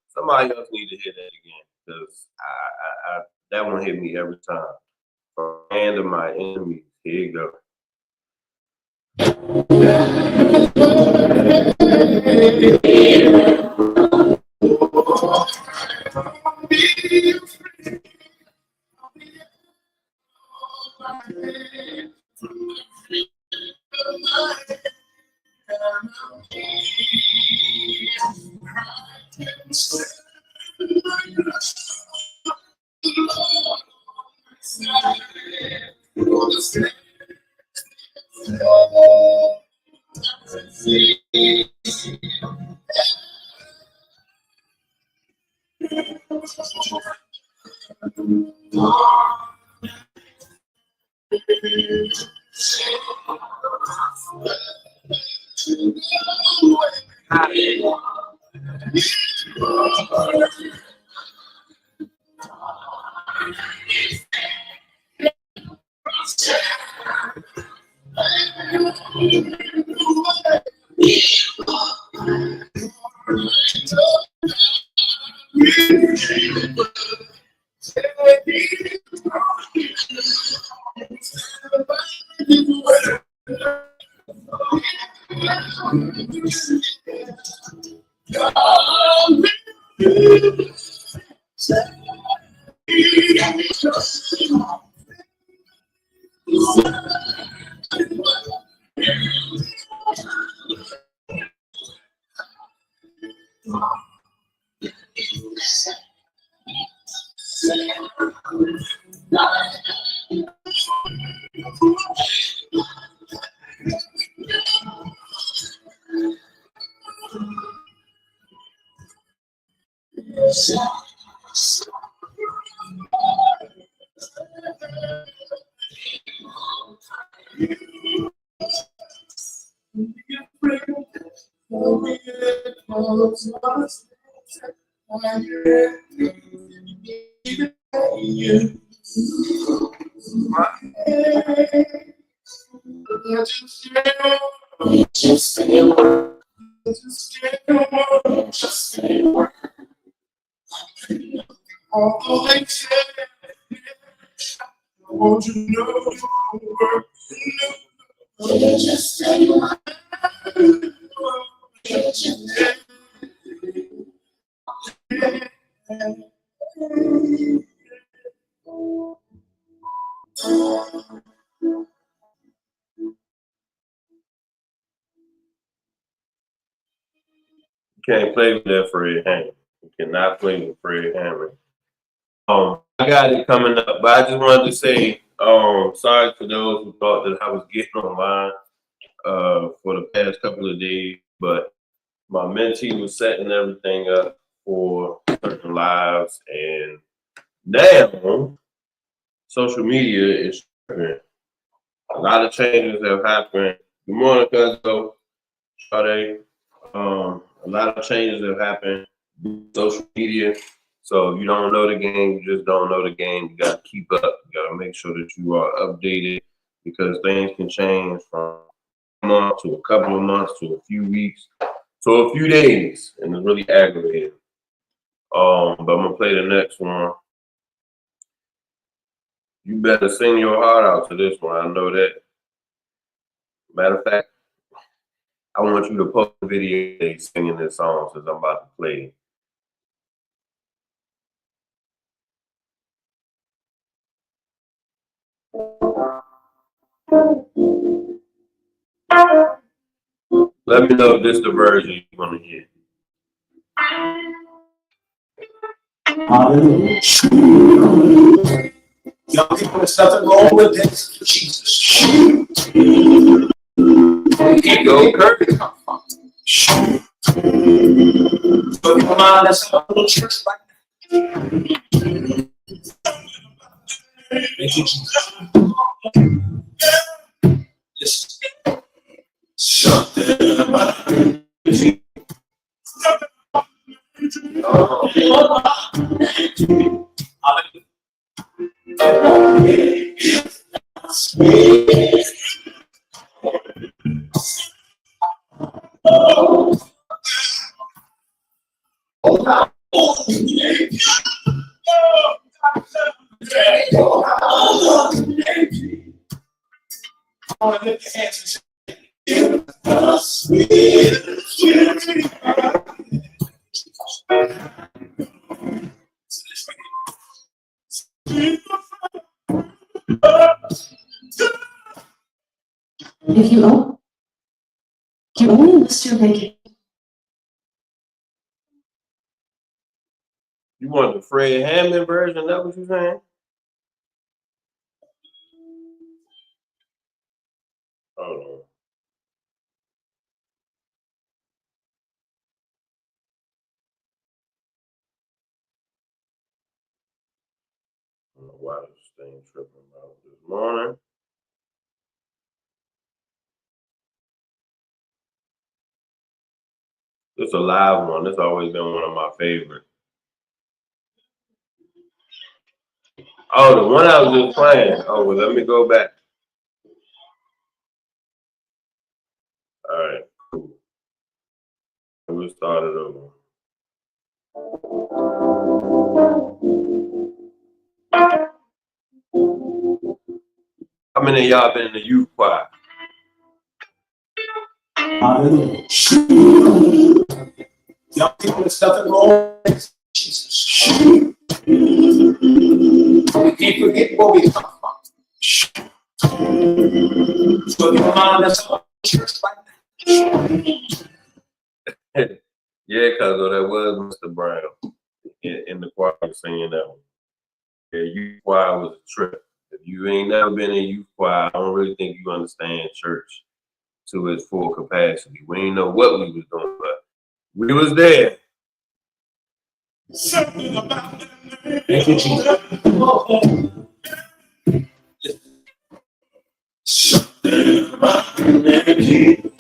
Somebody else need to hear that again, because I that one hit me every time. From the hand of my enemies. Here you go. Can't play with that Fred Hammond. You cannot play with Fred Hammond. I got it coming up, but I just wanted to say, sorry for those who thought that I was getting online for the past couple of days, but my mentee was setting everything up for certain lives, and now social media is tripping. A lot of changes have happened. Good morning, Cuzzo. Sade. A lot of changes have happened with social media. So if you don't know the game, you just don't know the game. You got to keep up. You got to make sure that you are updated, because things can change from a month to a couple of months to a few weeks to a few days, and it's really aggravating. But I'm gonna play the next one. You better sing your heart out to this one. I know that. Matter of fact, I want you to post a video singing this song since I'm about to play it. Let me know if this is the version you want to hear. Y'all think there's nothing wrong with this? Jesus. There you go, Kirk. But come on, let's have a little church like that. Thank you, Jesus. Listen. Something about it. If you only list your vacation. You want the Fred Hammond version? That what you saying? Hold on. I don't know why this thing tripping about this morning. It's a live one. It's always been one of my favorites. Oh, the one I was just playing. Oh, well, let me go back. All right, cool. We'll start it over. How many of y'all been in the youth choir? Young people and stuff at home. Jesus. We can't forget where we come from. So your mom, that's all church right now. Yeah, cuz that was Mr. Brown in the choir singing that one. Yeah, youth choir was a trip. If you ain't never been in youth choir, I don't really think you understand church to its full capacity. We ain't know what we was doing, but we was there. Something about that name. Thank you, Jesus. Something about the name.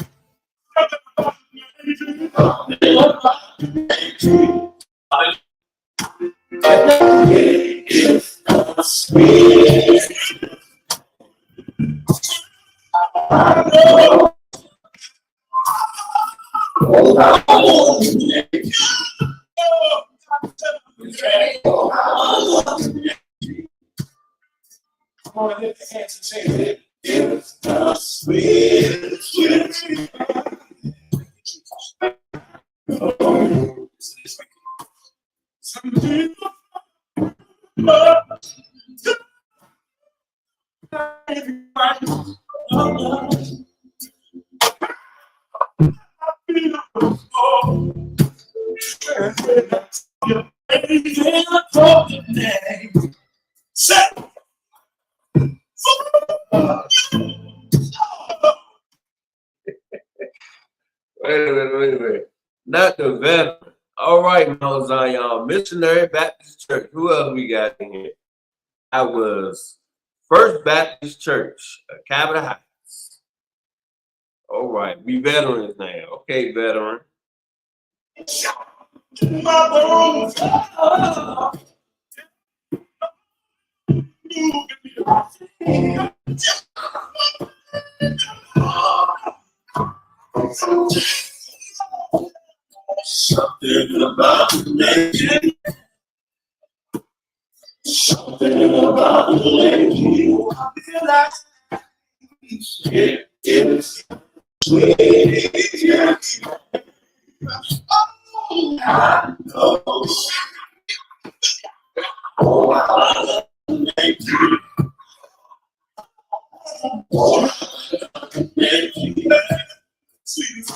It's the sweet, sweet, sweet. Some people Wait a minute. Not the veteran. All right, Mount Zion Missionary Baptist Church. Who else we got in here? I was First Baptist Church, Capitol Heights. All right, we veterans now. Okay, veteran. my bones. Something about the name. Something about the name. I realize it is sweet. I know. Oh, I love the name. Oh, the name. Sweet.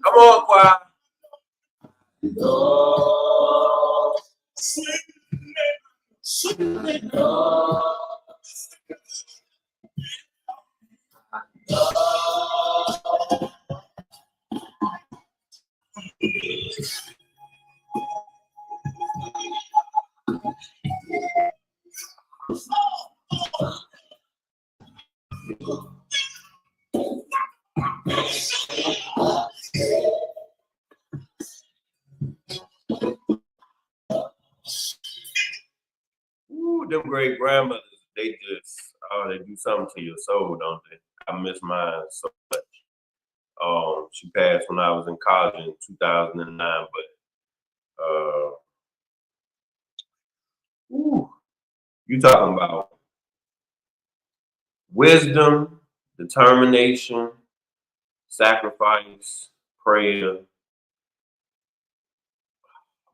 Come on, choir. Ooh, them great grandmothers, they just, they do something to your soul, don't they? I miss mine so much. She passed when I was in college in 2009, but ooh, you talking about wisdom, determination, sacrifice, prayer.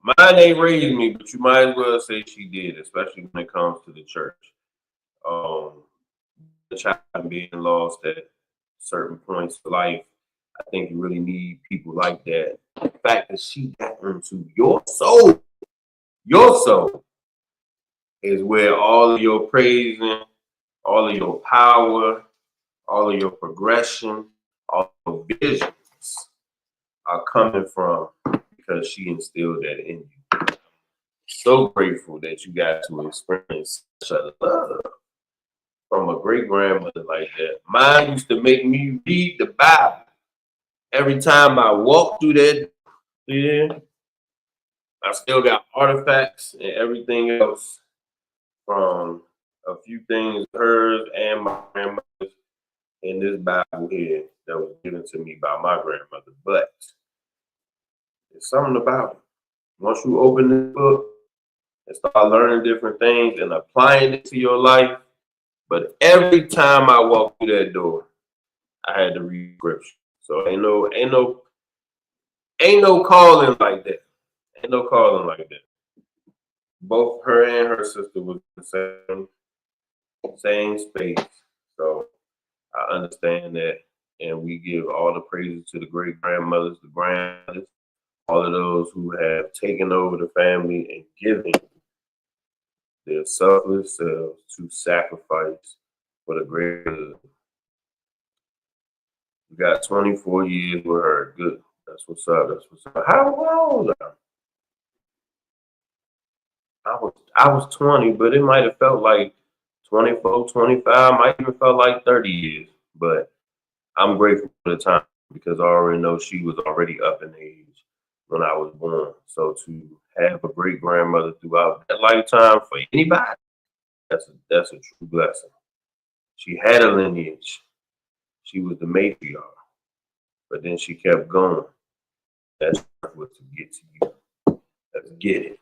Mine ain't raised me, but you might as well say she did, especially when it comes to the church. The child being lost at certain points of life, I think you really need people like that. The fact that she got into your soul is where all of your praising, all of your power, all of your progression, all of your visions are coming from, because she instilled that in you. So grateful that you got to experience such a love from a great grandmother like that. Mine used to make me read the Bible every time I walked through that. Yeah, I still got artifacts and everything else from a few things hers and my grandmother's in this Bible here that was given to me by my grandmother. But there's something about it. Once you open this book and start learning different things and applying it to your life, but every time I walked through that door, I had to read scripture. So ain't no calling like that. Ain't no calling like that. Both her and her sister was the same space. So I understand that, and we give all the praises to the great grandmothers, the grandmothers, all of those who have taken over the family and given their selfless selves to sacrifice for the greater good. We got 24 years with her. Good. That's what's up. That's what's up. How old was I? I was 20, but it might have felt like 24, 25, might even felt like 30 years. But I'm grateful for the time, because I already know she was already up in age when I was born. So to have a great grandmother throughout that lifetime for anybody, that's a true blessing. She had a lineage. She was the matriarch, but then she kept going. That's what to get to you. Let's get it.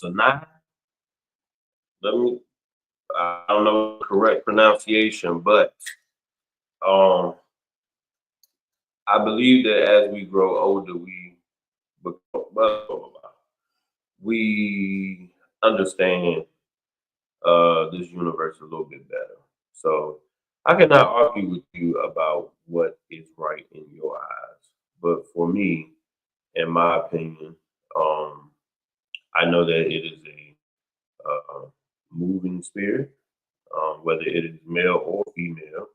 Sinai. I don't know the correct pronunciation, but um, I believe that as we grow older, we understand this universe a little bit better. So I cannot argue with you about what is right in your eyes, but for me, in my opinion, um, I know that it is a moving spirit, whether it is male or female.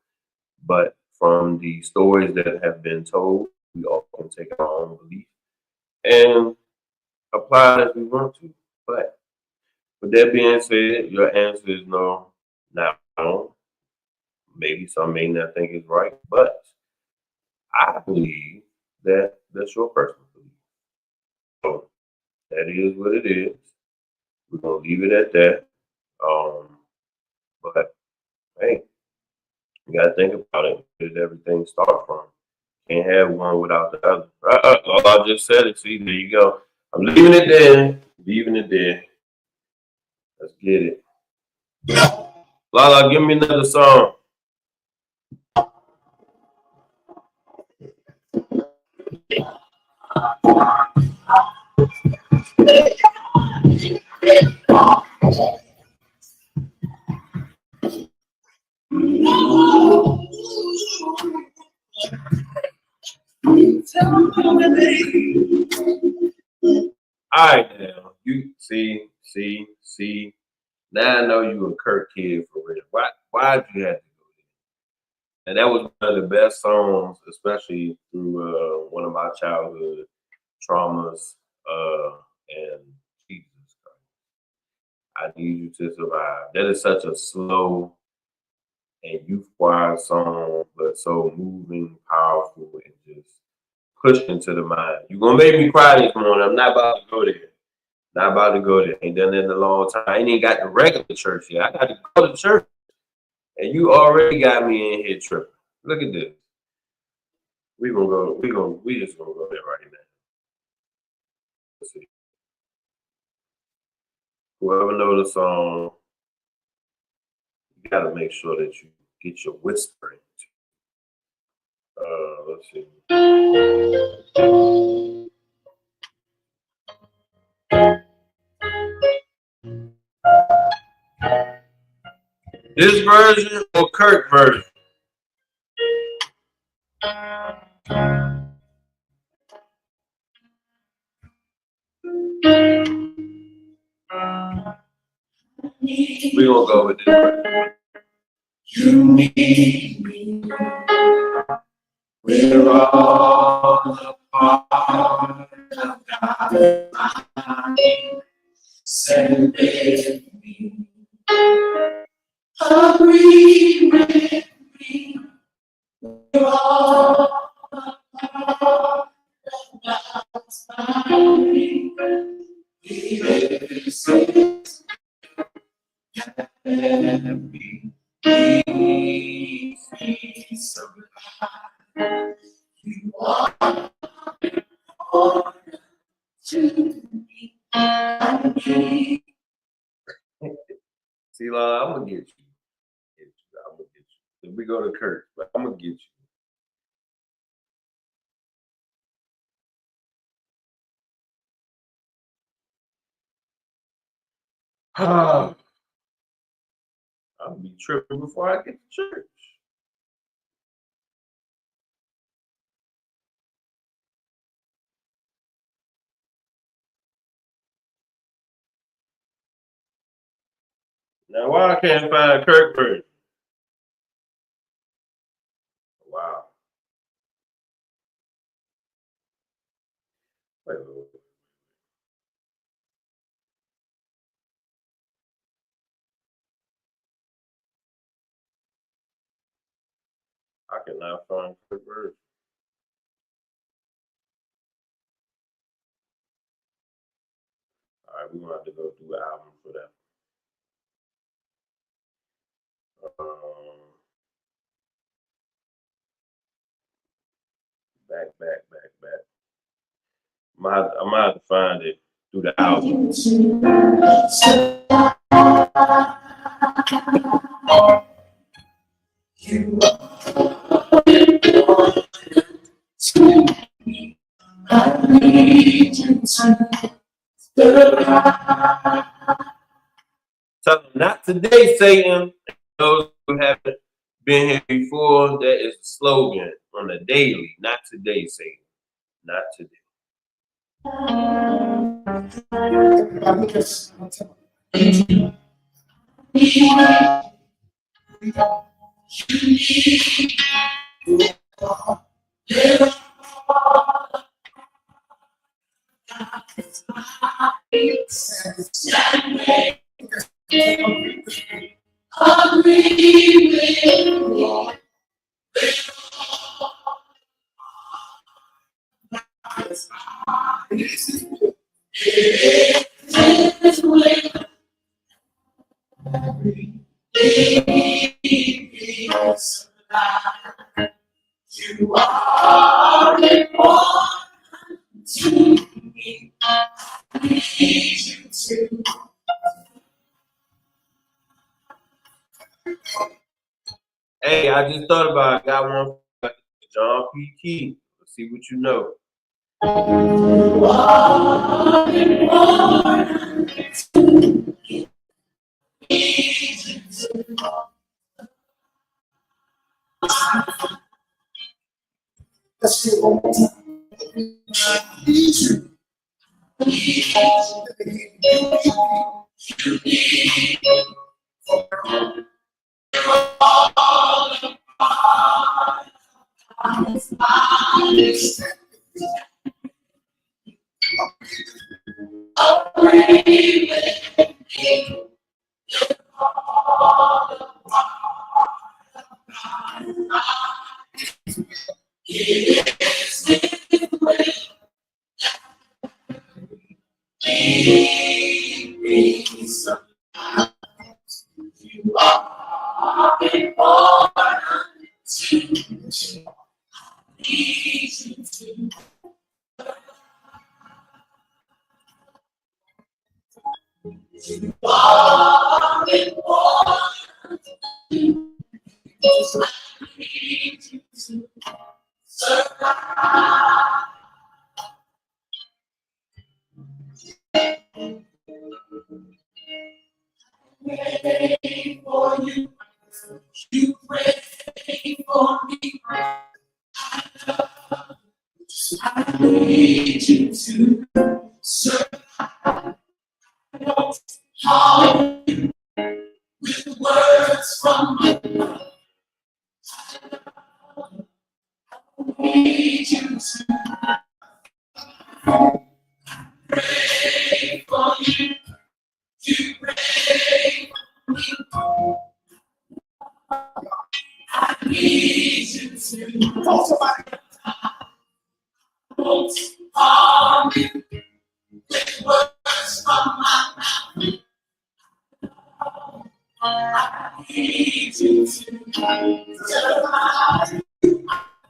But from the stories that have been told, we all can take our own belief and apply it as we want to. But with that being said, your answer is no, not wrong. Maybe some may not think it's right, but I believe that that's your personal belief. So that is what it is. We're gonna leave it at that. Um, but hey, you gotta think about it. Where did everything start from? Can't have one without the other. All I just said it. See, there you go. I'm leaving it there. Leaving it there. Let's get it. Lala, give me another song. All right, now you see. Now I know you a Kirk kid for real. Why'd you have to go there? And that was one of the best songs, especially through one of my childhood traumas. And Jesus Christ, I need you to survive. That is such a slow and youth choir song, but so moving, powerful, and just pushed into the mind. You're gonna make me cry this morning. I'm not about to go there. Not about to go there. Ain't done it in a long time. I ain't even got the regular church yet. I got to go to church. And you already got me in here tripping. Look at this. We just gonna go there right now. Let's see. Whoever know the song, you gotta make sure that you get your whispering. Let's see. This version or Kirk version? We gonna go with this version. You need me. We're all a part of God's mind. Send with me. Agree with me. We're all a part of God's mind. This is happy. Peace of God. You are all to me. See, Lala, I'm gonna get you. I'm gonna get you. If we go to Kirk, but I'm gonna get you. I'll be tripping before I get to church. Now, why I can't find Kirk version? Wow. Wait. I cannot find Kirk version. All right, we're gonna have to go through the album for that. Um, back. I might have to find it through the album. Tell them, not today, Satan. Those who haven't been here before, that is the slogan on the daily. Not today, Satan. Not today. You are important to me. I need you to. Hey, I just thought about it. I got one for John P. Key. Let's see what you know. You are important to me. I need you to. Let's do it one more time. I need you. Pray for you. You pray for me. I need you to survive. With words from my mouth. I need you to pray for you. You pray for me. I need you to talk somebody. Won't harm you with words from my mouth. I need you to survive.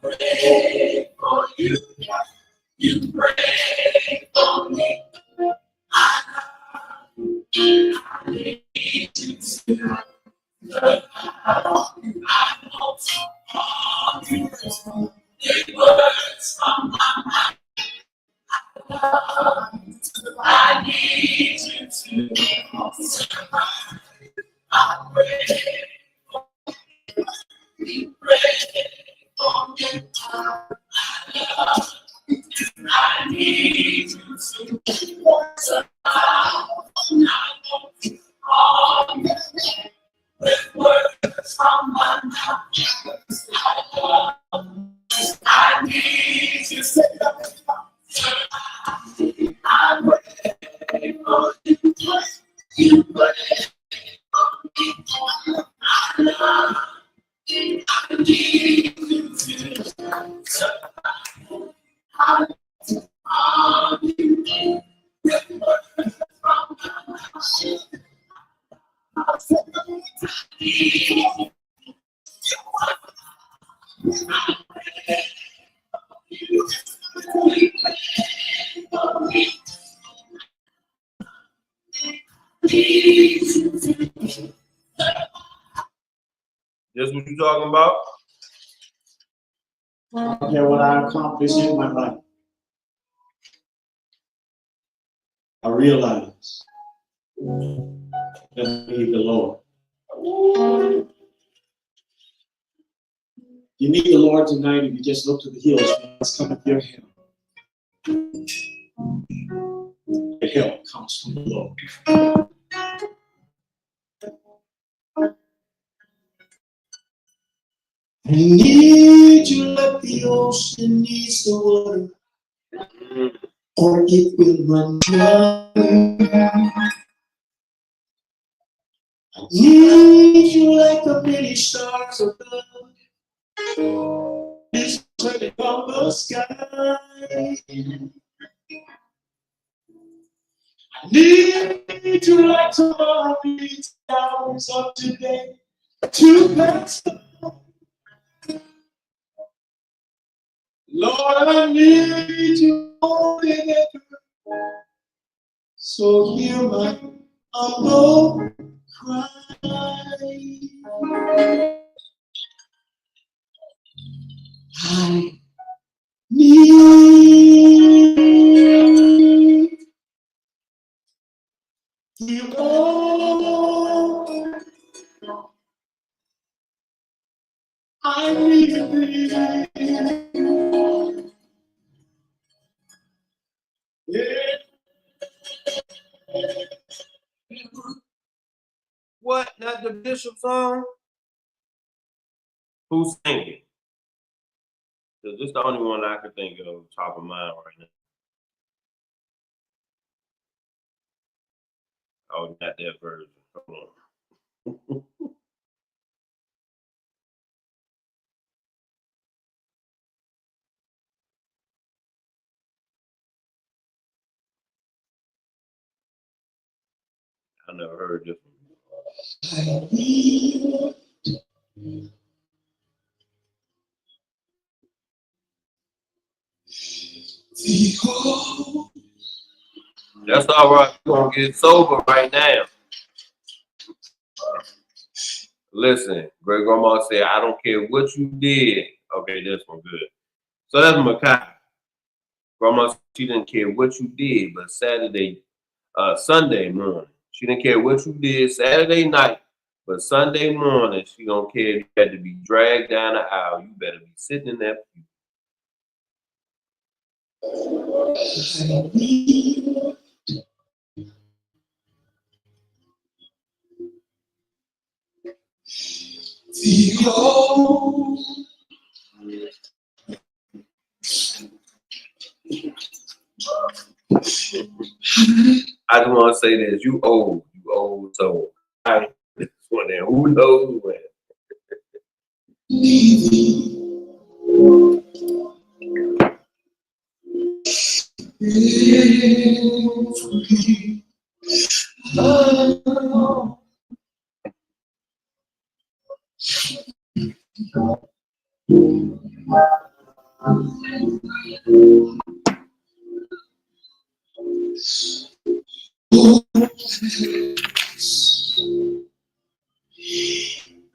Pray for you. You pray for me. I need you to survive. I won't harm you with words from my mouth. I need you to survive. I pray for you. Pray for me. I need you to survive. I won't harm you with words from my mouth. I need you to survive. I pray for you. You pray for me. I need you to survive. I need This what you talking about? I don't care what I accomplished in my life. I realize that I need the Lord. You need the Lord tonight if you just look to the hills. What's coming your help? Your help comes from the Lord. I need you like the ocean needs the water, or it will run dry. I need you like the many stars above, it's turning from the sky. I need you like tomorrow needs hours of today to pass. Lord, I need you more than ever. So hear my humble cry. I need you more. I need thee. Yeah. What? Not the Bishop song? Who's singing? Because this is the only one I can think of top of mind right now. Oh, not that version. Hold on. I never heard this one. I need thee. Oh, That's all right. We're gonna get sober right now. Listen, great grandma said, I don't care what you did. Okay, this one good. So that's Makai. Grandma, she didn't care what you did, but Sunday morning. She didn't care what you did Saturday night, but Sunday morning, she don't care if you had to be dragged down the aisle. You better be sitting in that pew. I need thee. Oh, I just want to say this: you old soul. Right? This one there, who knows when? need thee. Every hour.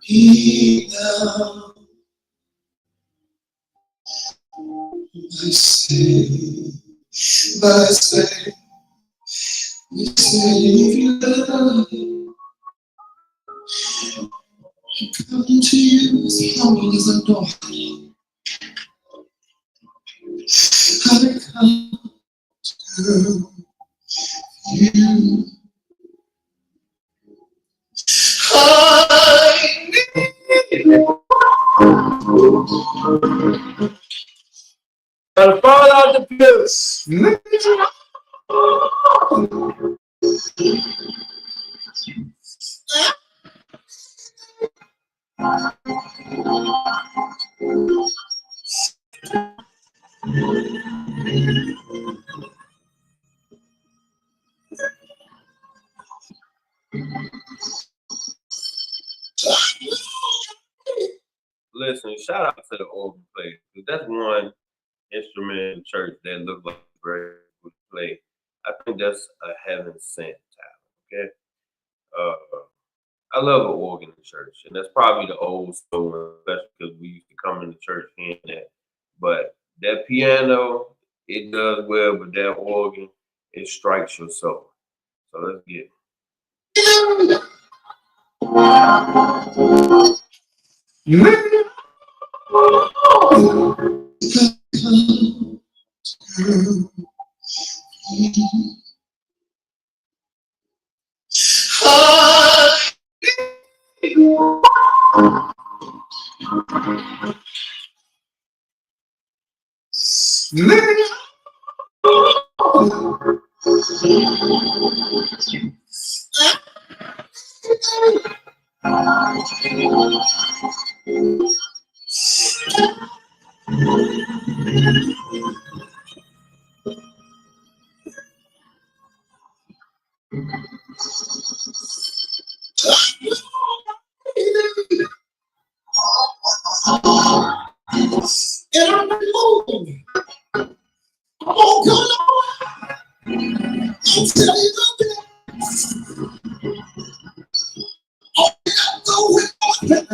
Be thou my Savior, my Savior, Savior. Come to you as humble as a dog. I come to you. I need you. Gotta fall out the pews. Listen, shout out to the organ players. That's one instrument in the church that look like a very good play. I think that's a heaven sent talent. Okay. I love an organ in church, and that's probably the old school, especially because we used to come into church hearing that. But that piano, it does well, but that organ, it strikes your soul. So let's get it. And I'm moving. Oh, God, I'll tell you nothing. Go with God.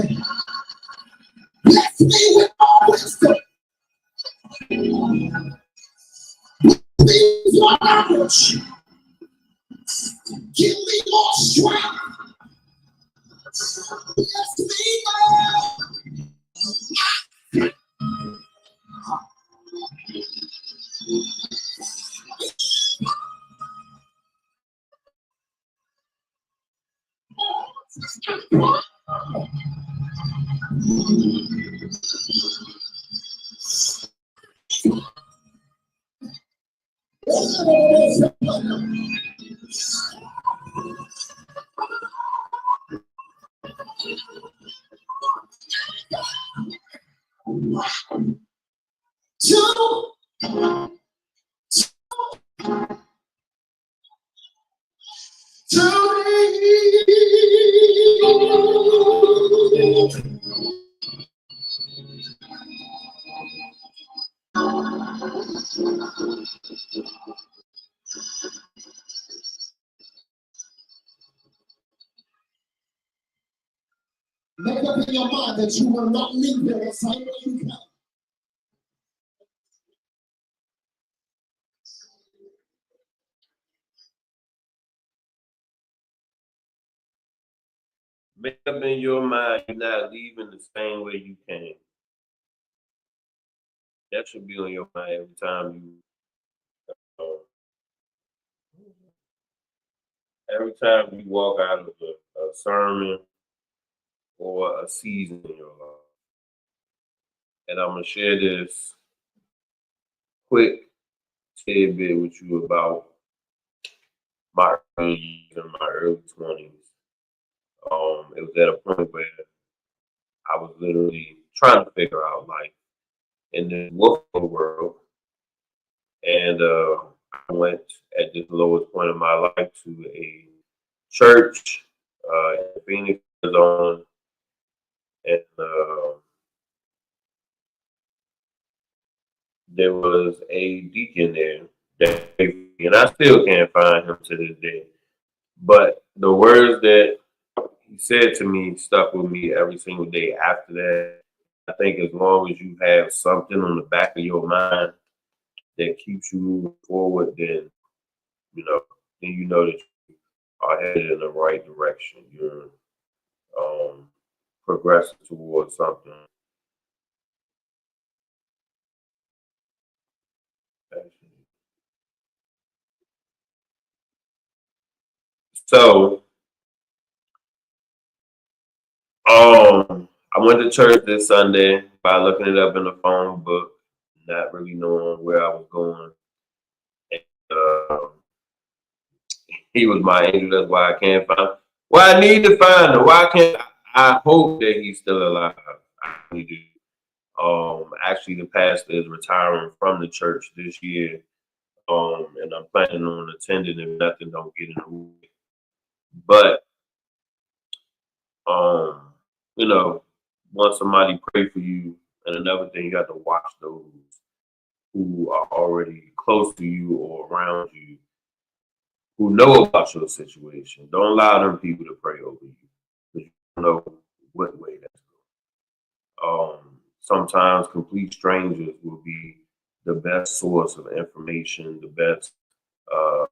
Bless me with all wisdom. Please, your knowledge. Give me more strength. Bless me, Lord. Make up in your mind that you will not leave there the same way you come. Make up in your mind you're not leaving the same way you came. That should be on your mind every time you walk out of a sermon or a season in your life. And I'm gonna share this quick tidbit with you about my early years and my early 20s. It was at a point where I was literally trying to figure out life in the working world, and I went at this lowest point of my life to a church in Phoenix, Arizona, and there was a deacon there that, and I still can't find him to this day. But the words that he said to me stuck with me every single day after that. I think as long as you have something on the back of your mind that keeps you moving forward, then you know that you are headed in the right direction. You're progressing towards something. So, I went to church this Sunday by looking it up in the phone book, not really knowing where I was going. And, he was my angel. That's why I can't find him. Well, I need to find him. Why can't I hope that he's still alive? I really do. Actually, the pastor is retiring from the church this year. And I'm planning on attending if nothing don't get in the way. But um, you know, once somebody pray for you, and another thing, you have to watch those who are already close to you or around you, who know about your situation. Don't allow them people to pray over you. don't know what way that's going. Sometimes complete strangers will be the best source of information, the best uh,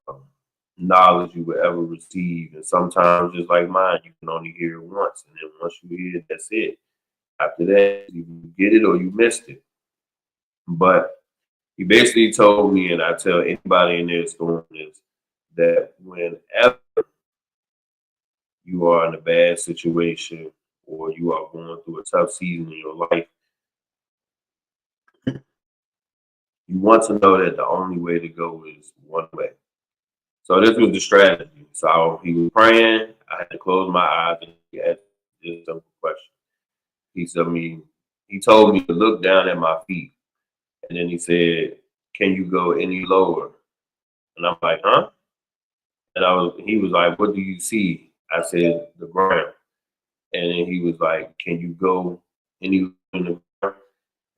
knowledge you will ever receive. And sometimes, just like mine, you can only hear it once. And then once you hear it, that's it. After that, you get it or you missed it. But he basically told me, and I tell anybody in there doing this, that whenever you are in a bad situation or you are going through a tough season in your life, you want to know that the only way to go is one way. So this was the strategy. So he was praying. I had to close my eyes and he asked this simple question. He told me to look down at my feet. And then he said, "Can you go any lower?" And I'm like, "Huh?" And he was like, "What do you see?" I said, "The ground." And then he was like, "Can you go any lower in the ground?"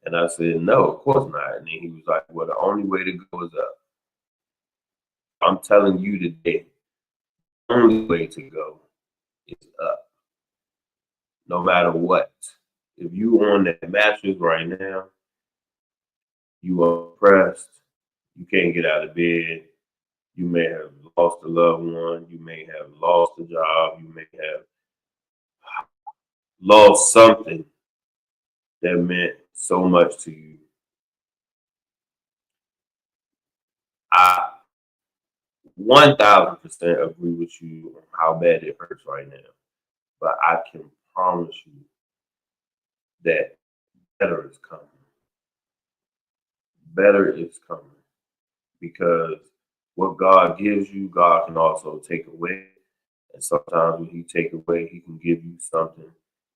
And I said, "No, of course not." And then he was like, "Well, the only way to go is up. I'm telling you today, the only way to go is up, no matter what. If you on that mattress right now, you are oppressed, you can't get out of bed, you may have lost a loved one, you may have lost a job, you may have lost something that meant so much to you. I 1000% agree with you on how bad it hurts right now. But I can promise you that better is coming. Better is coming. Because what God gives you, God can also take away. And sometimes when he take away, he can give you something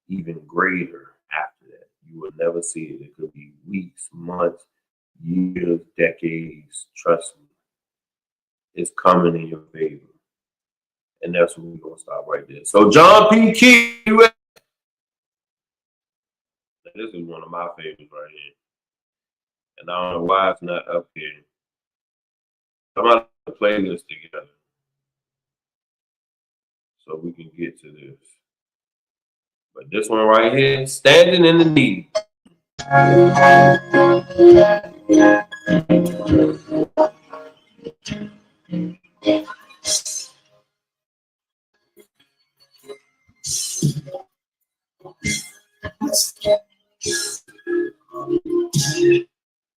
even greater after that. You will never see it. It could be weeks, months, years, decades. Trust me. It's coming in your favor. And that's what we're going to stop right there. So John P. Key, this is one of my favorites right here. And I don't know why it's not up here. Somebody play this together so we can get to this. But this one right here, Standing in the Need.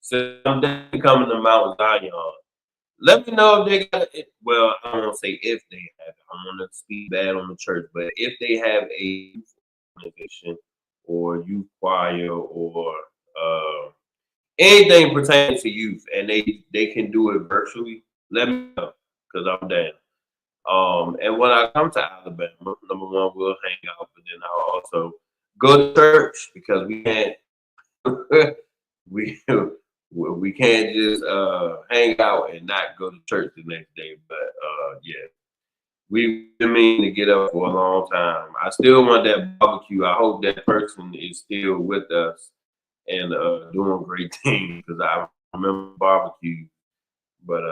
So I'm definitely coming to Mount Zion. Let me know if they got it. Well, I don't want to say if they have it. I'm going to speak bad on the church. But if they have a youth organization or youth choir or anything pertaining to youth and they can do it virtually, let me know because I'm down. And when I come to Alabama, number one, we'll hang out, but then I'll also go to church because we can't we we can't just hang out and not go to church the next day. But yeah, we've been meaning to get up for a long time. I still want that barbecue. I hope that person is still with us and doing great things because I remember barbecue. But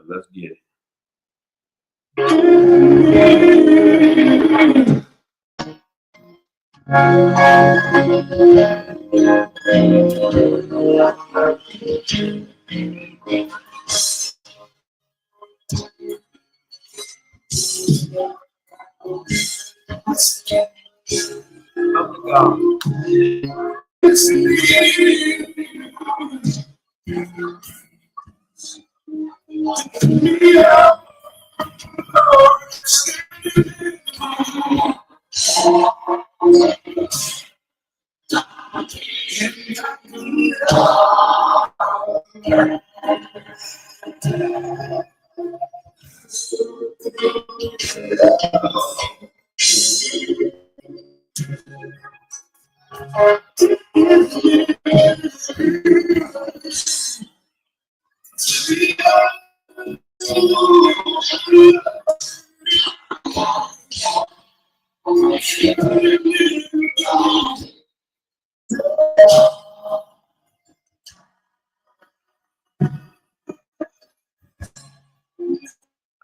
let's get it.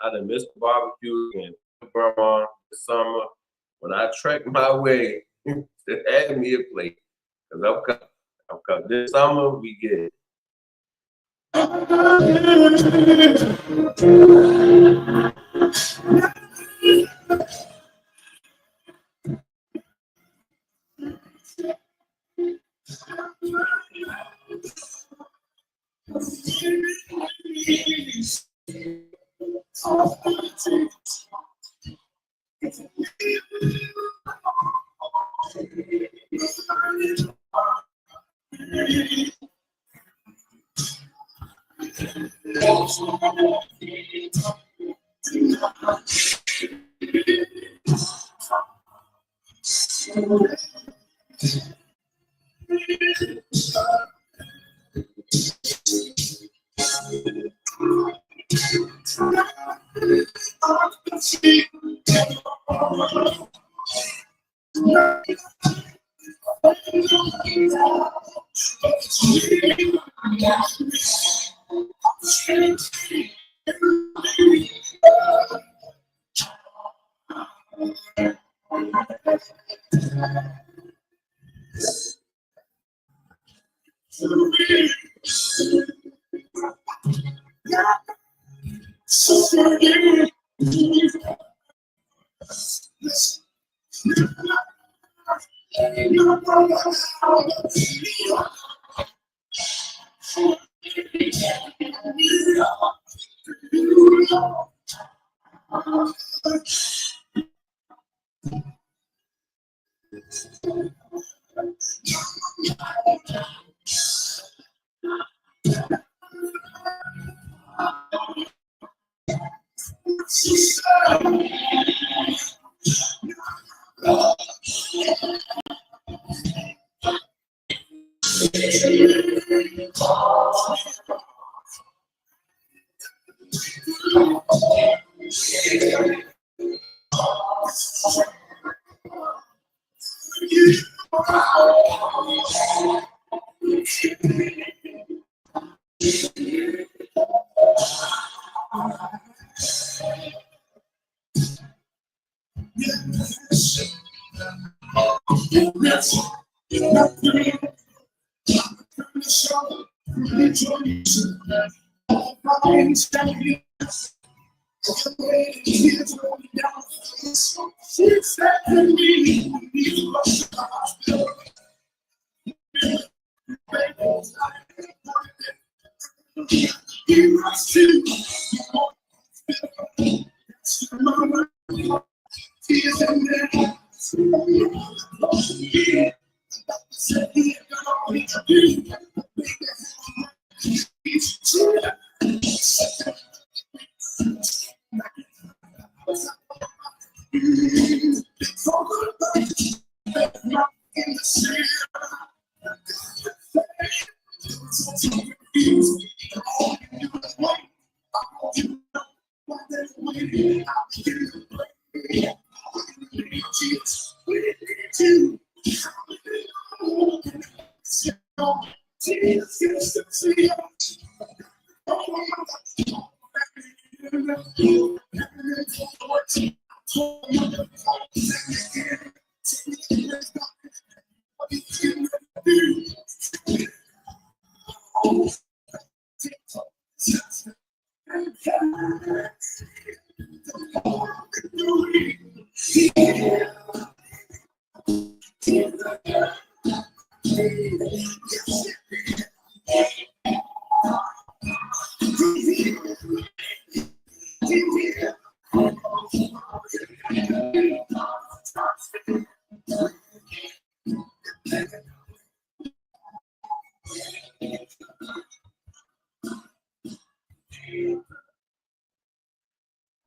I done missed the barbecue and grandma this summer when I trek my way to add me a plate, because I'm coming. This summer we get it.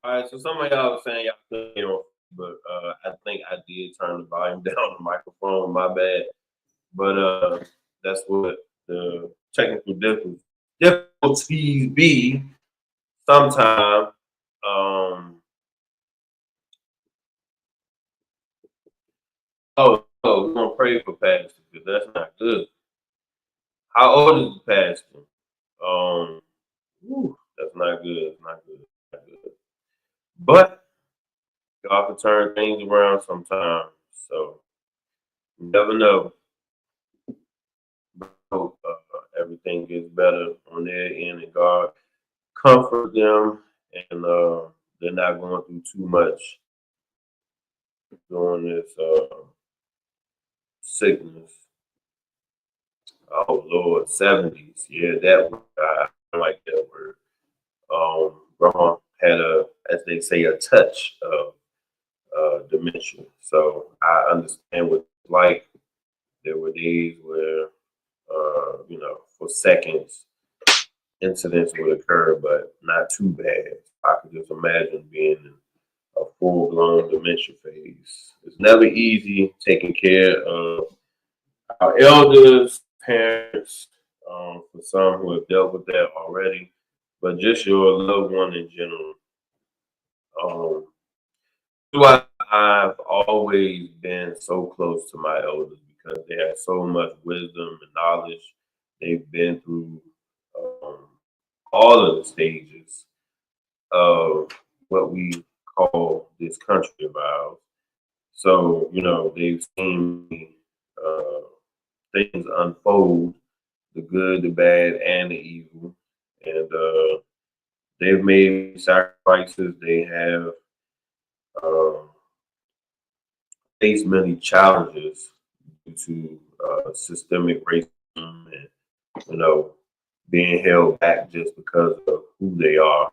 All right, so some of y'all were saying y'all couldn't hear me, but I think I did turn the volume down on the microphone. My bad. But that's what the technical difficulties be sometime. We're gonna pray for Pastor because that's not good. How old is the pastor? That's not good. It's not good. Not good. But God can turn things around sometimes. So you never know. But I hope everything gets better on their end, and God comfort them, and they're not going through too much during this sickness. Oh Lord, 70s. Yeah, that word. I don't like that word. Grandma had as they say, a touch of dementia. So I understand what it's like. There were days where, for seconds, incidents would occur, but not too bad. I could just imagine being in a full blown dementia phase. It's never easy taking care of our elders, parents, for some who have dealt with that already, but just your loved one in general. Um, that's why I've always been so close to my elders because they have so much wisdom and knowledge. They've been through um, all of the stages of what we call this country of ours. So, they've seen uh, things unfold, the good, the bad, and the evil. And they've made sacrifices. They have uh, faced many challenges due to systemic racism and, you know, being held back just because of who they are.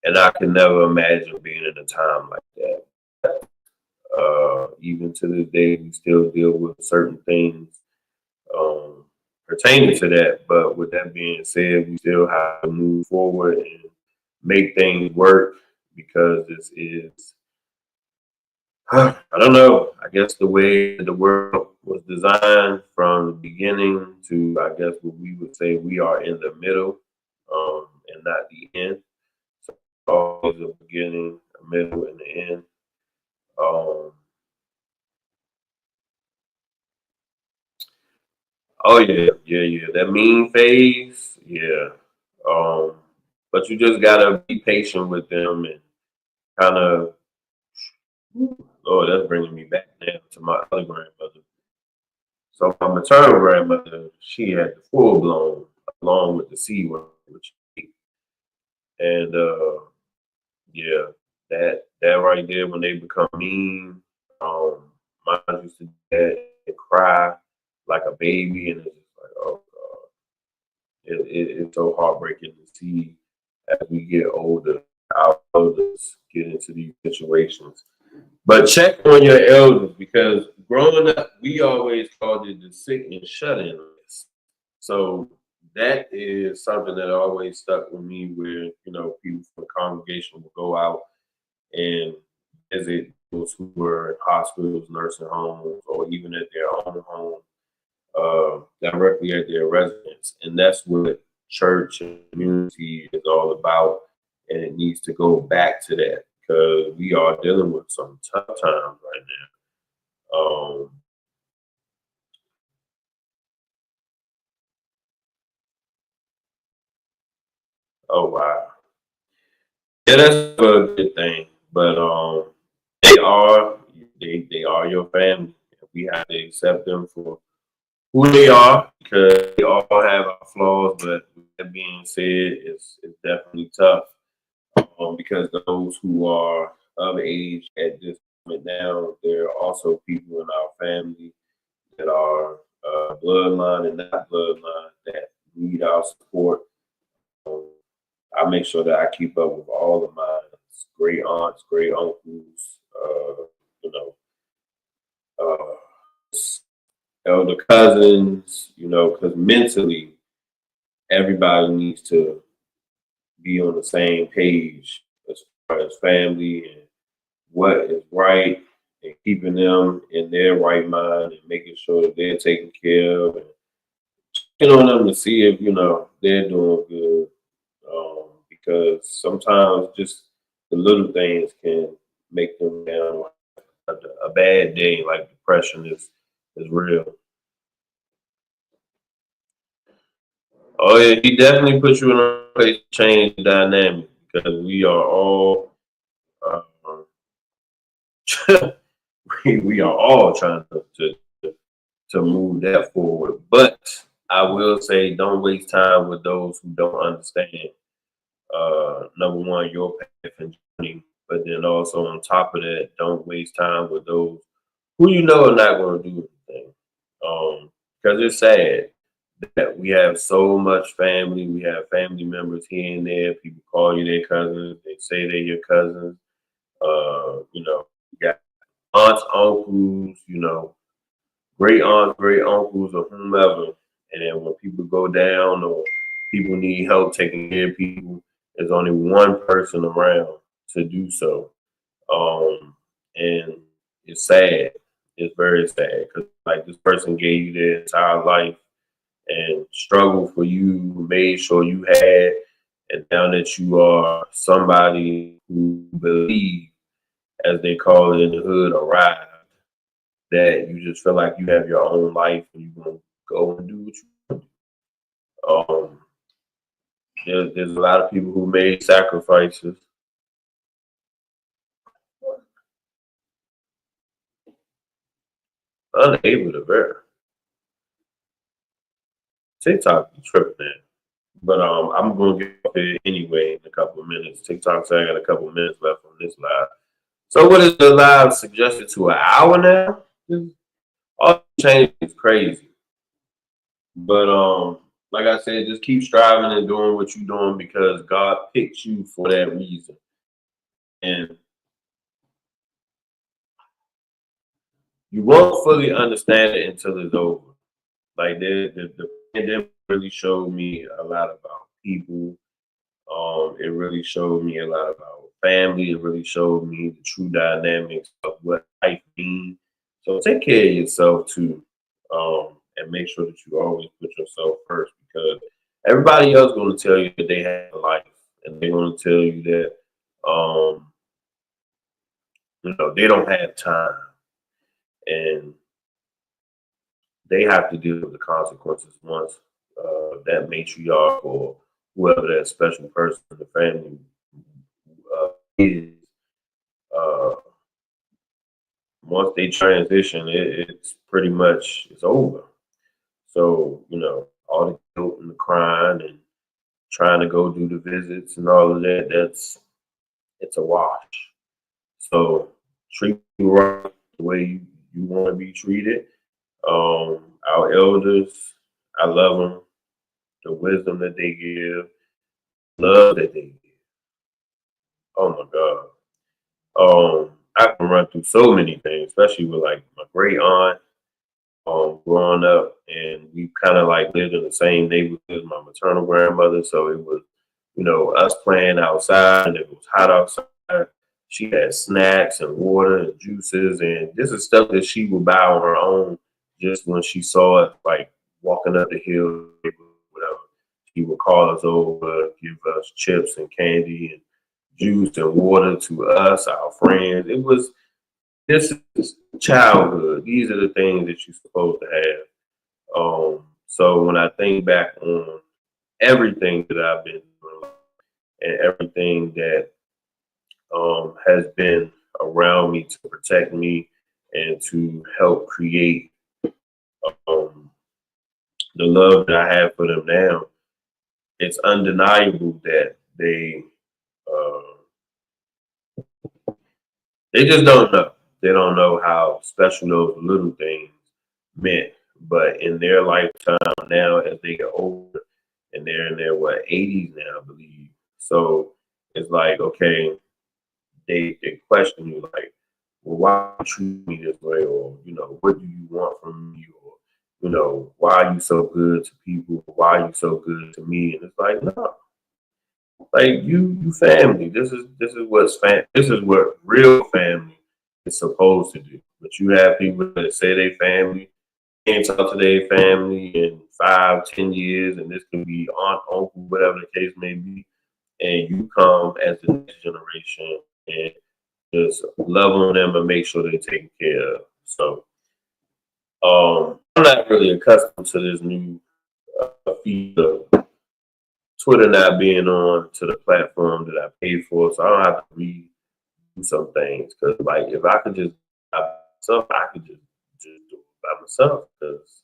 And I can never imagine being in a time like that. Even to this day, we still deal with certain things um, pertaining to that. But with that being said, we still have to move forward and make things work because this is, I don't know, I guess the way the world was designed from the beginning to, I guess, what we would say we are in the middle and not the end. So always a beginning, a middle, and the end. Um, oh yeah, yeah, yeah. That mean phase, yeah. Um, but you just gotta be patient with them and kind of. Oh, that's bringing me back now to my other grandmother. So my maternal grandmother, she had the full blown, along with the C word, which and yeah, that right there when they become mean, mine used to do that and cry like a baby, and it's just like, oh God, it's so heartbreaking to see as we get older, our elders get into these situations. But check on your elders because growing up, we always called it the sick and shut in list. So that is something that always stuck with me where, people from the congregation will go out and visit those who were in hospitals, nursing homes, or even at their own home, directly at their residence. And that's what church and community is all about. And it needs to go back to that because we are dealing with some tough times right now. Oh wow. Yeah, that's a good thing. But they are they are your family. We have to accept them for who they are because they all have our flaws. But with that being said, it's definitely tough because those who are of age at this moment now, there are also people in our family that are bloodline and not bloodline that need our support. Um, I make sure that I keep up with all of my great aunts, great uncles, you know, uh, elder cousins, because mentally everybody needs to be on the same page as far as family and what is right and keeping them in their right mind and making sure that they're taken care of and checking on them to see if, they're doing good. Because sometimes just the little things can make them down. A bad day, like depression, is real. Oh yeah, he definitely puts you in a place to change the dynamic because we are all uh, we are all trying to move that forward. But I will say, don't waste time with those who don't understand. Number one, your path and journey, but then also on top of that, don't waste time with those who you know are not going to do anything. Because it's sad that we have so much family. We have family members here and there. People call you their cousins. They say they're your cousins. You got aunts, uncles, great aunts, great uncles, or whomever. And then when people go down or people need help taking care of people, there's only one person around to do so. And it's sad. It's very sad because like this person gave you their entire life and struggled for you, made sure you had, and now that you are somebody who believe, as they call it in the hood, arrived, that you just feel like you have your own life and you're gonna go and do what you want to do. There's a lot of people who made sacrifices. Unable to bear. TikTok be tripping there. But I'm gonna get up here anyway in a couple of minutes. TikTok said I got a couple of minutes left on this live. So what is the live suggested to an hour now? All the change is crazy. But like I said, just keep striving and doing what you're doing because God picked you for that reason. And you won't fully understand it until it's over. Like the pandemic really showed me a lot about people. It really showed me a lot about family. It really showed me the true dynamics of what life means. So take care of yourself too, and make sure that you always put yourself first because everybody else going to tell you that they have a life, and they're going to tell you that they don't have time, and they have to deal with the consequences once that matriarch or whoever that special person in the family is. Uh, Once they transition, it's pretty much it's over. So all the guilt and the crying and trying to go do the visits and all of that, it's a wash. So treat you right the way you want to be treated. Our elders, I love them. The wisdom that they give, love that they give. Oh my God. I can run through so many things, especially with like my great aunt, growing up, and we kind of like lived in the same neighborhood as my maternal grandmother. So it was, us playing outside, and it was hot outside. She had snacks and water and juices, and this is stuff that she would buy on her own just when she saw us like walking up the hill, whatever. She would call us over, give us chips and candy and juice and water to us, our friends. This is childhood. These are the things that you're supposed to have. So when I think back on everything that I've been through and everything that has been around me to protect me and to help create um, the love that I have for them now, it's undeniable that uh, they just don't know. They don't know how special those little things meant. But in their lifetime now, as they get older, and they're in their 80s now, I believe. So it's like, okay, they question you like, well, why you treat me this way, or what do you want from me, or why are you so good to people? Why are you so good to me? And it's like, no, like you family. This is what real family is supposed to do. But you have people that say they family can't talk to their family in 5, 10 years, and this can be aunt, uncle, whatever the case may be, and you come as the next generation and just love on them and make sure they're taken care of. So I'm not really accustomed to this new feed of Twitter not being on to the platform that I paid for, so I don't have to read do some things. Because like if I could just by myself, I could just do it by myself. Because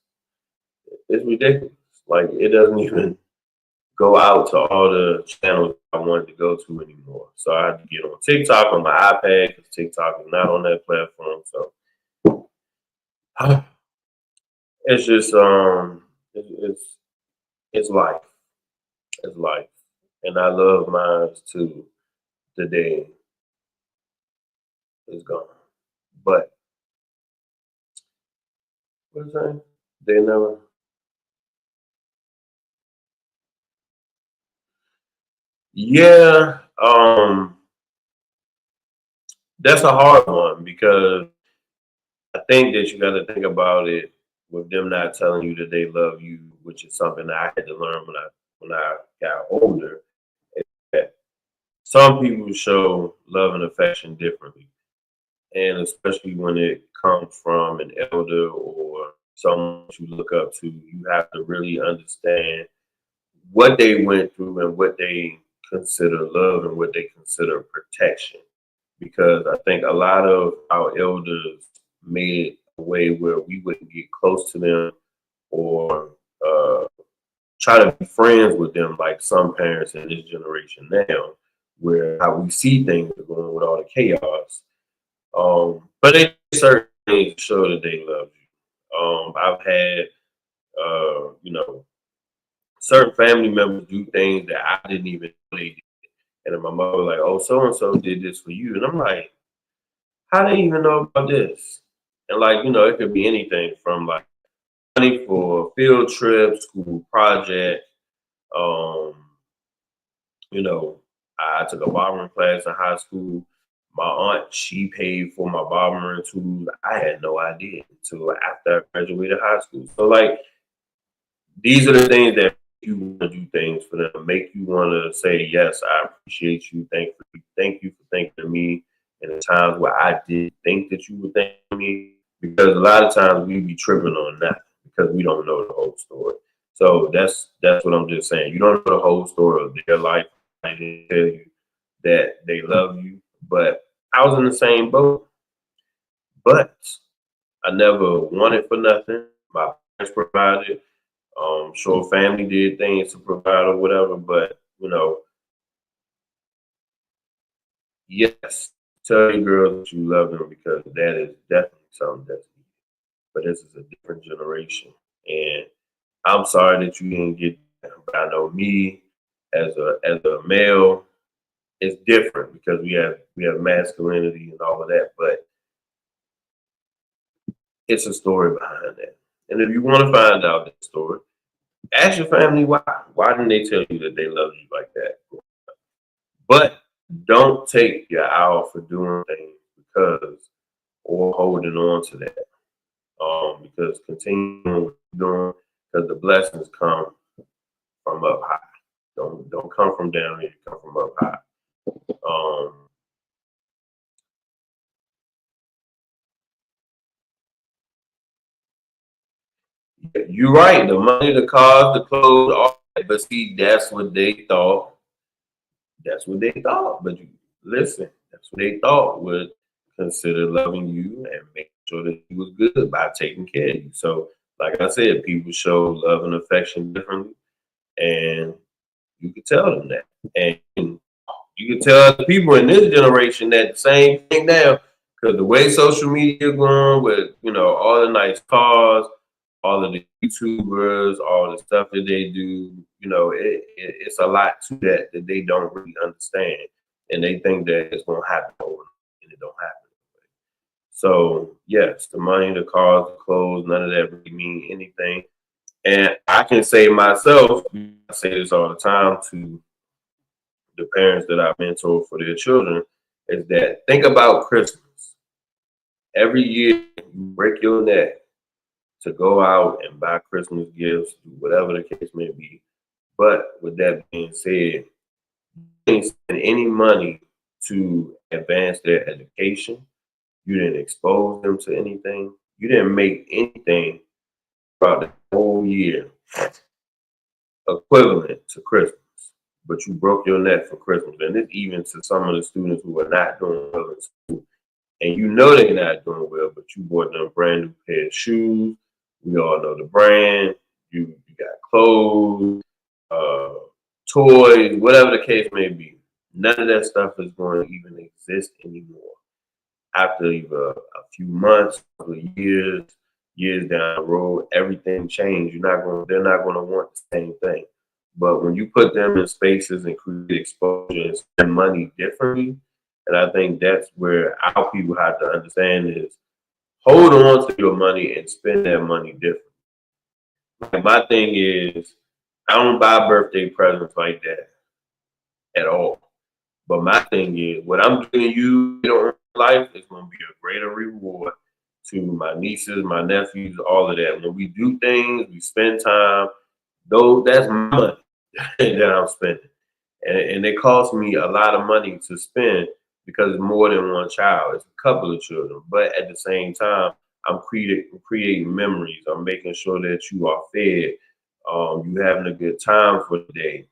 it's ridiculous. Like it doesn't even go out to all the channels I wanted to go to anymore. So I had to get on TikTok on my iPad because TikTok is not on that platform. So it's just it's life. It's life. And I love mine too. The day is gone. But what's that? They never. Yeah, that's a hard one because I think that you got to think about it with them not telling you that they love you, which is something that I had to learn when I got older. That some people show love and affection differently, and especially when it comes from an elder or someone you look up to, you have to really understand what they went through and what they consider love and what they consider protection. Because I think a lot of our elders made it a way where we wouldn't get close to them or try to be friends with them like some parents in this generation now, where how we see things are going with all the chaos. But they certainly show that they love you. I've had, certain family members do things that I didn't even know they did. And then my mother was like, oh, so and so did this for you. And I'm like, how do you even know about this? And like, it could be anything from like money for field trips, school project. Um, you know, I took a barbering class in high school. My aunt, she paid for my barbering tools. I had no idea until after I graduated high school. So like these are the things that make you want to do things for them, make you want to say, yes, I appreciate you. Thank you for thinking of me in the times where I did think that you would think of me. Because a lot of times we be tripping on that because we don't know the whole story. So that's what I'm just saying. You don't know the whole story of their life. I didn't tell you that they love you, but I was in the same boat. But I never wanted for nothing. My parents provided. Sure, family did things to provide or whatever, but yes, tell your girls that you love them because that is definitely something that's needed. But this is a different generation, and I'm sorry that you didn't get that. But I know me as a male, it's different because we have masculinity and all of that, but it's a story behind that. And if you want to find out that story, ask your family why. Why didn't they tell you that they love you like that? But don't take your hour for doing things because or holding on to that. Because continuing what you're doing because the blessings come from up high. Don't come from down here, come from up high. Um, you're right, the money, the cars, the clothes, all that, but see, that's what they thought. That's what they thought. But you listen, that's what they thought would consider loving you and making sure that you was good by taking care of you. So, like I said, people show love and affection differently, and you can tell them that. And you can tell other people in this generation that the same thing now, because the way social media going with all the nice cars, all of the YouTubers, all the stuff that they do, it's a lot to that they don't really understand, and they think that it's gonna happen overnight, and it don't happen. So yes, the money, the cars, the clothes, none of that really mean anything. And I can say myself, I say this all the time to the parents that I mentor for their children, is that think about Christmas. Every year you break your neck to go out and buy Christmas gifts, whatever the case may be. But with that being said, you didn't spend any money to advance their education. You didn't expose them to anything. You didn't make anything throughout the whole year equivalent to Christmas. but you broke your neck for Christmas. And it's even to some of the students who are not doing well in school. And you know they're not doing well, but you bought them a brand new pair of shoes. We all know the brand. You got clothes, uh, toys, whatever the case may be. None of that stuff is going to even exist anymore. After either a few months, a couple of years down the road, everything changed. They're not going to want the same thing. But when you put them in spaces and create exposure and spend money differently, and I think that's where our people have to understand is hold on to your money and spend that money differently. Like my thing is, I don't buy birthday presents like that at all. But my thing is, what I'm giving you in life is going to be a greater reward to my nieces, my nephews, all of that. When we do things, we spend time. Though that's my money that I'm spending, and it costs me a lot of money to spend because it's more than one child. It's a couple of children, but at the same time, I'm creating memories. I'm making sure that you are fed. You having a good time for the day.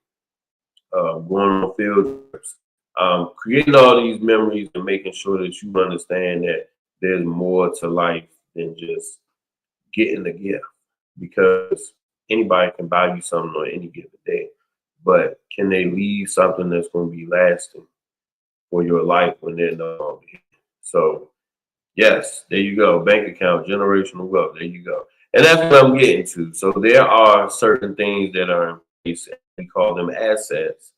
Going on field trips, creating all these memories and making sure that you understand that there's more to life than just getting a gift, because anybody can buy you something on any given day, but can they leave something that's going to be lasting for your life when they're no longer here? So yes, there you go. Bank account, generational wealth. There you go. And that's what I'm getting to. So there are certain things that are in place. We call them assets,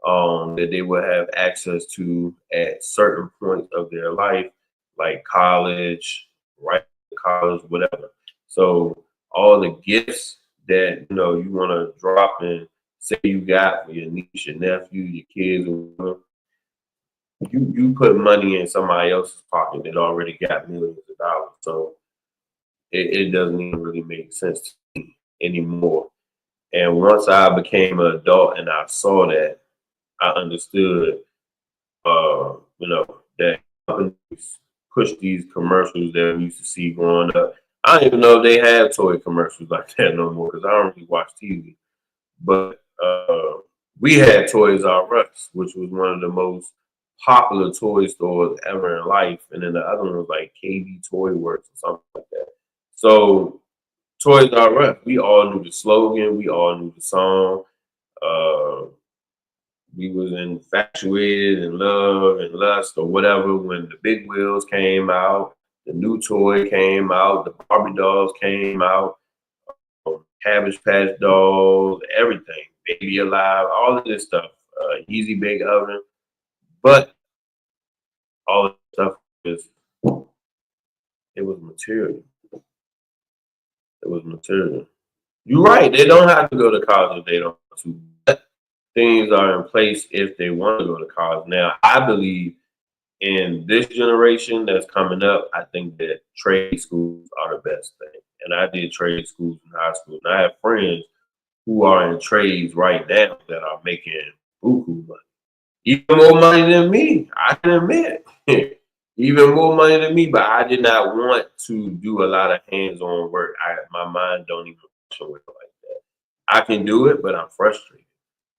that they will have access to at certain points of their life, like college, right? College, whatever. So all the gifts that you want to drop and say you got for your niece, your nephew, your kids, or whatever, you put money in somebody else's pocket that already got millions of dollars. So it doesn't even really make sense to me anymore. And once I became an adult and I saw that, I understood, that companies push these commercials that we used to see growing up. I don't even know if they have toy commercials like that no more because I don't really watch TV. But we had Toys R.Us, which was one of the most popular toy stores ever in life, and then the other one was like KB Toy Works or something like that. So Toys R Us, we all knew the slogan, we all knew the song. Uh, we was infatuated in love and lust or whatever when the big wheels came out, the new toy came out, the Barbie dolls came out, Cabbage Patch dolls, everything, Baby Alive, all of this stuff, Easy Bake Oven, but all of this stuff was it was material. It was material. You're right. They don't have to go to college if they don't want to. But things are in place if they want to go to college. Now, I believe in this generation that's coming up, I think that trade schools are the best thing. And I did trade schools in high school. And I have friends who are in trades right now that are making buku money. Even more money than me, I can admit. Even more money than me, but I did not want to do a lot of hands-on work. My mind don't even function with it like that. I can do it, but I'm frustrated.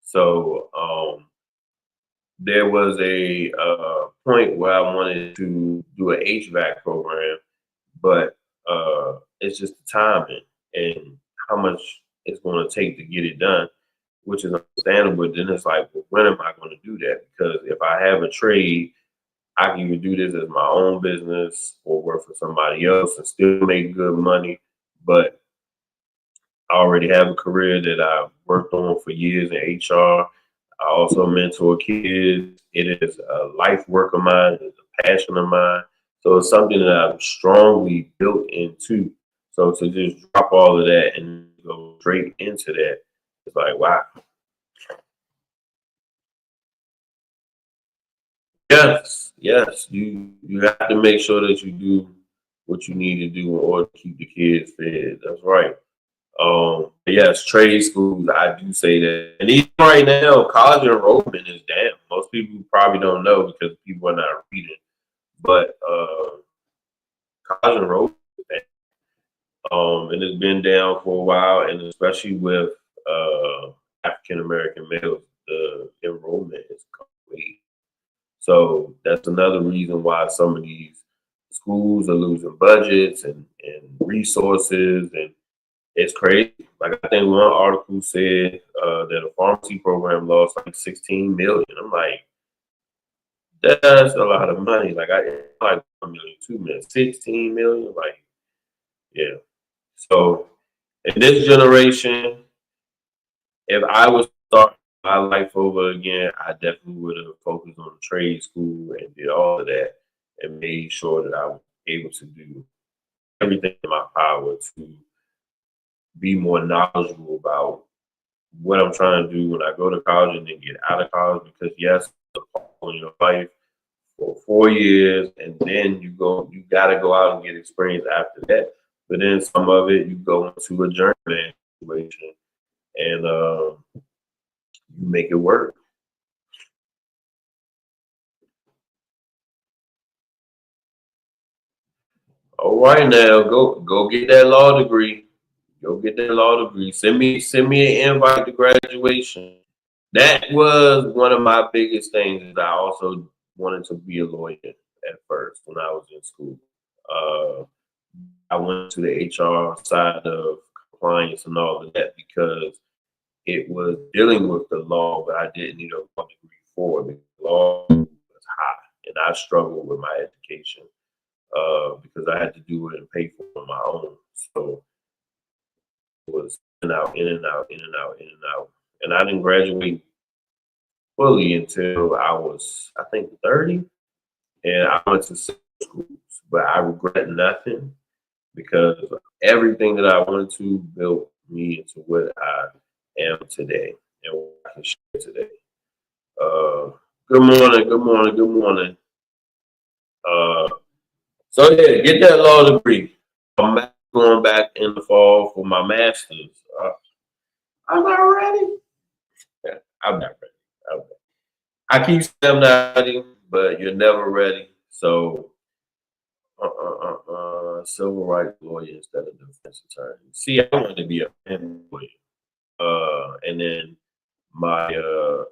So there was a point where I wanted to do an HVAC program, but it's just the timing and how much it's going to take to get it done, which is understandable. But then it's like, well, when am I going to do that? Because if I have a trade, I can either do this as my own business or work for somebody else and still make good money. But I already have a career that I've worked on for years in HR. I also mentor kids. It is a life work of mine. It's a passion of mine. So it's something that I'm strongly built into. So to just drop all of that and go straight into that, it's like, wow. Yes, yes. You have to make sure that you do what you need to do in order to keep the kids fed. That's right. Yes, trade schools, I do say that. And even right now, college enrollment is down. Most people probably don't know because people are not reading. But college enrollment is down. And it's been down for a while, and especially with African American males, enrollment is great. So that's another reason why some of these schools are losing budgets and resources, and it's crazy. Like I think one article said that a pharmacy program lost like 16 million. I'm like, that's a lot of money. Like I like 1 million, 2 million, 16 million. Like, yeah. So in this generation, if I was starting my life over again, I definitely would have focused on trade school and did all of that and made sure that I was able to do everything in my power to be more knowledgeable about what I'm trying to do when I go to college and then get out of college. Because yes, it's a part in your life for 4 years, and then you got to go out and get experience after that. But then some of it, you go into a journeyman situation, and you make it work. All right, now go get that law degree. Go get that law degree. Send me an invite to graduation. That was one of my biggest things. Is I also wanted to be a lawyer at first when I was in school. Uh, I went to the HR side of compliance and all of that because it was dealing with the law, but I didn't need a law degree for it. The law was high, and I struggled with my education because I had to do it and pay for it on my own. So it was in and out, in and out, in and out, in and out. And I didn't graduate fully until I was, I think, 30. And I went to six schools, but I regret nothing because everything that I went to built me into what I am today and what I can share today. Uh, Good morning, good morning, good morning. Uh, so yeah, get that law degree. Going back in the fall for my master's. I'm not ready. Yeah, I'm not ready. I'm ready. I keep saying I'm not ready, but you're never ready. So, civil rights lawyer instead of defense attorney. See, I wanted to be a family lawyer. And then my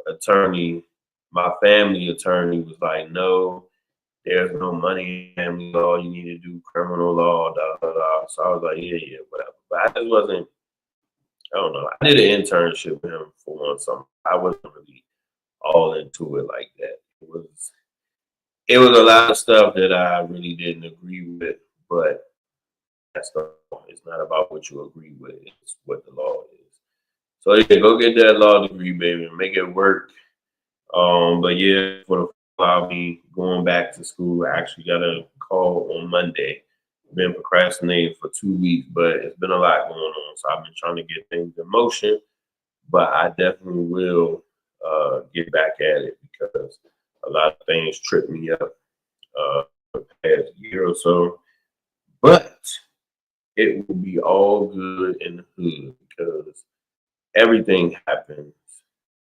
attorney, my family attorney was like, no, there's no money in family law. You need to do criminal law, da, da, da. So I was like, yeah, yeah, whatever. But I just wasn't, I don't know. I did an internship with him for one summer. I wasn't really all into it like that. It was a lot of stuff that I really didn't agree with, but that's the it's not about what you agree with, it's what the law is. So yeah, go get that law degree, baby, and make it work. But yeah, for the I'll be going back to school. I actually got a call on Monday. Been procrastinating for 2 weeks, but it's been a lot going on. So I've been trying to get things in motion, but I definitely will get back at it because a lot of things trip me up the past year or so. But it will be all good in the hood because everything happens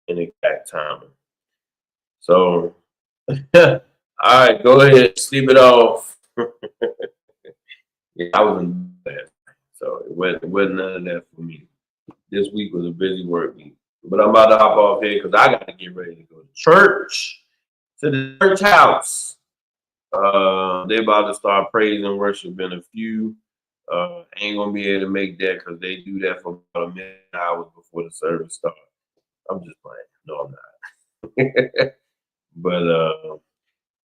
in exact timing. So, all right, go ahead, sleep it off. Yeah, I was in that, so it wasn't none of that for me. This week was a busy work week, but I'm about to hop off here because I got to get ready to go to church, to the church house. They about to start praise and worship in a few. Ain't gonna be able to make that because they do that for about a minute hours before the service starts. I'm just playing. No, I'm not. But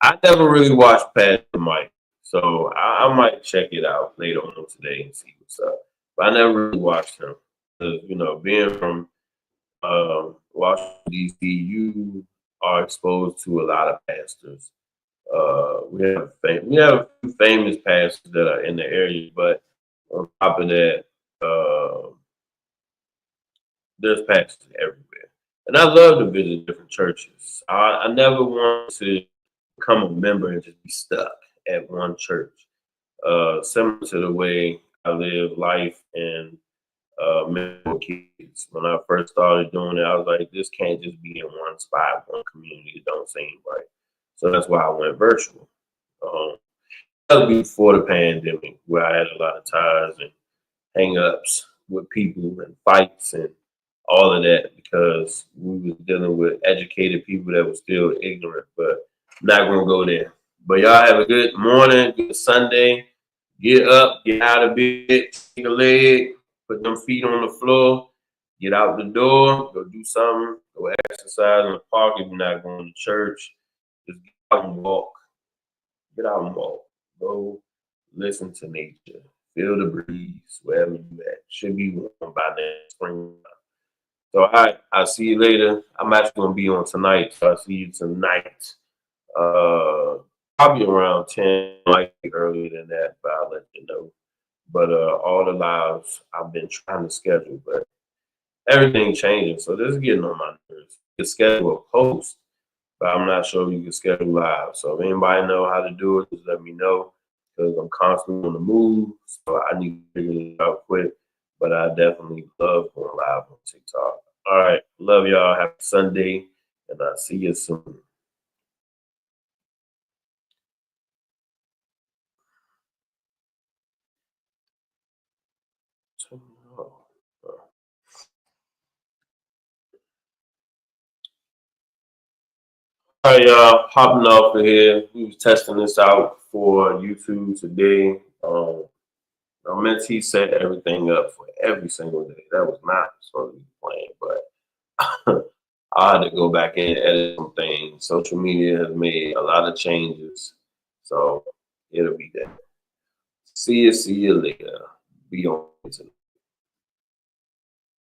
I never really watched Pastor Mike, so I might check it out later on today and see what's up. But I never really watched him. 'Cause, being from Washington D.C., you are exposed to a lot of pastors. We have a few famous pastors that are in the area, but on top of that, there's pastors everywhere. And I love to visit different churches. I never want to become a member and just be stuck at one church. Similar to the way I live life and mentor kids. When I first started doing it, I was like, this can't just be in one spot, one community. It don't seem right. So that's why I went virtual. Um, that was before the pandemic, where I had a lot of ties and hang ups with people and fights and all of that, because we was dealing with educated people that were still ignorant. But I'm not gonna go there. But y'all have a good morning, good Sunday. Get up, get out of bed, take a leg, put them feet on the floor, get out the door, go do something, go exercise in the park if you're not going to church. Just get out and walk. Get out and walk. Go listen to nature. Feel the breeze wherever you at. Should be warm by next spring. So I'll see you later. I'm actually gonna be on tonight, so I'll see you tonight. Probably around 10, might be earlier than that, but I'll let you know. But all the lives I've been trying to schedule, but everything changing, so this is getting on my nerves. You can schedule a post, but I'm not sure you can schedule live. So if anybody know how to do it, just let me know, because I'm constantly on the move, so I need to figure this out quick. But I definitely love going live on TikTok. All right, love y'all. Happy Sunday, and I'll see you soon. All right, y'all, hopping off of here. We was testing this out for YouTube today. Our mentee set everything up for every single day. That was not supposed to be playing, but I had to go back in and edit some things. Social media has made a lot of changes, so it'll be there. See you later. Be on tonight.